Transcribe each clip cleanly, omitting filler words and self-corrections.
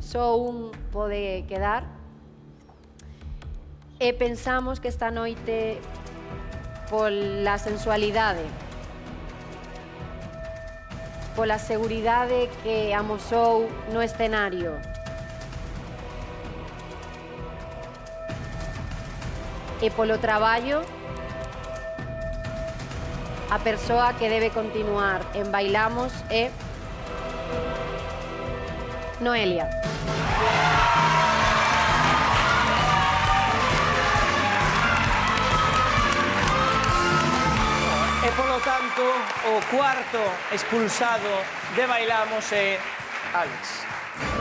só un pode quedar. E pensamos que esta noite, pola sensualidade, pola seguridade que amosou no escenario, e polo traballo, a persoa que debe continuar en Bailamos é Noelia. E, polo tanto, o cuarto expulsado de Bailamos é Álex.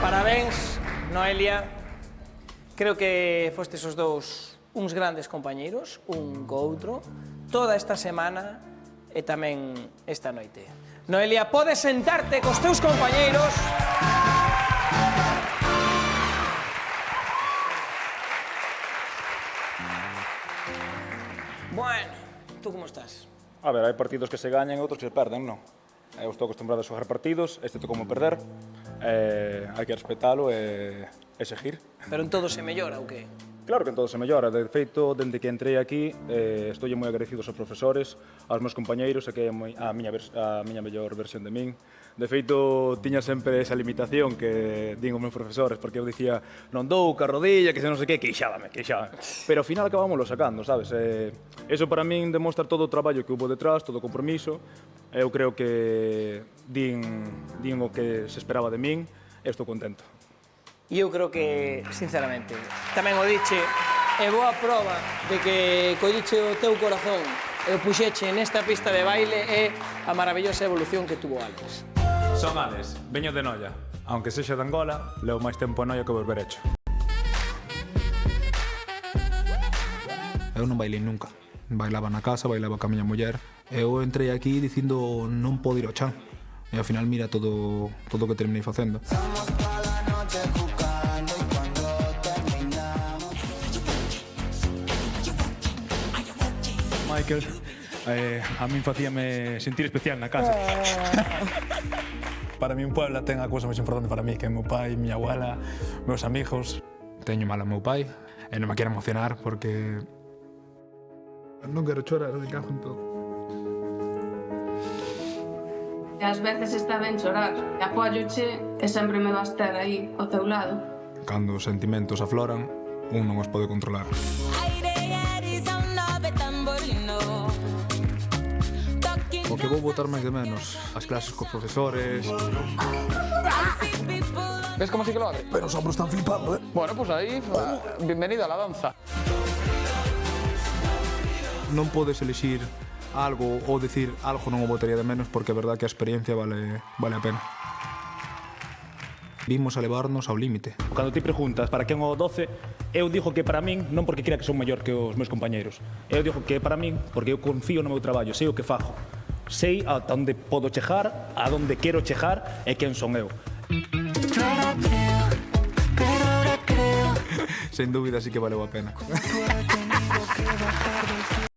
Parabéns, Noelia. Creo que fostes os dous uns grandes compañeiros, un co outro, toda esta semana e tamén esta noite. Noelia, podes sentarte cos teus compañeiros. Bueno, tú como estás? A ver, hai partidos que se gañan e outros que se perden, non? Eu estou acostumbrado a xogar partidos, este tocou como perder, hai que respetalo e seguir. Pero en todo se mellora, ou que? Claro que en todo se mellora, de feito, dende que entrei aquí, estou moi agradecido aos profesores, aos meus compañeiros, e que é a miña mellor versión de min. De feito, tiña sempre esa limitación que din os meus profesores, porque eu dicía, non dou, ca rodilla, que se non sei que, queixábame. Pero ao final acabámoslo sacando, sabes? Eso para min demostra todo o traballo que hubo detrás, todo o compromiso. Eu creo que din o que se esperaba de min, e estou contento. E eu creo que, sinceramente, tamén o diche, é boa prova de que colliche o teu corazón e o puxeche nesta pista de baile é a maravillosa evolución que tuvo Álex. Son Álex, veño de Noia. Aunque sexa de Angola, levo máis tempo en Noia que volver hecho. Eu non bailei nunca. Bailaba na casa, bailaba ca miña muller. Eu entrei aquí dicindo non podo ir ao chan. E ao final mira todo o que terminei facendo. Michael, a min facíame sentir especial na casa. Para mí un pueblo ten a cousa máis importante para mí, que é meu pai, miña abuela, meus amigos. Teño mal ao meu pai e non me quero emocionar porque non quero chorar, me cago en todo. E ás veces está ben chorar, e apóyoche e sempre me vas ter aí ao teu lado. Cando os sentimentos afloran, un non os pode controlar. O que vou botar máis de menos, as clases cos profesores. ¿Ves cómo sí que lo abre? Pero os hombros están flipando, Bueno, pues ahí, bienvenido a la danza. Non podes elixir algo ou decir algo non o botaría de menos porque é verdad que a experiencia vale a pena. Vimos a levarnos ao límite. Cando ti preguntas para quen o 12, eu digo que para min, non porque crea que son mellor que os meus compañeiros. Eu digo que para min, porque eu confío no meu traballo, sei o que fago. Sei ata onde podo chegar, a onde quero chegar e quen son eu. Sen dúbida sí que valeu a pena.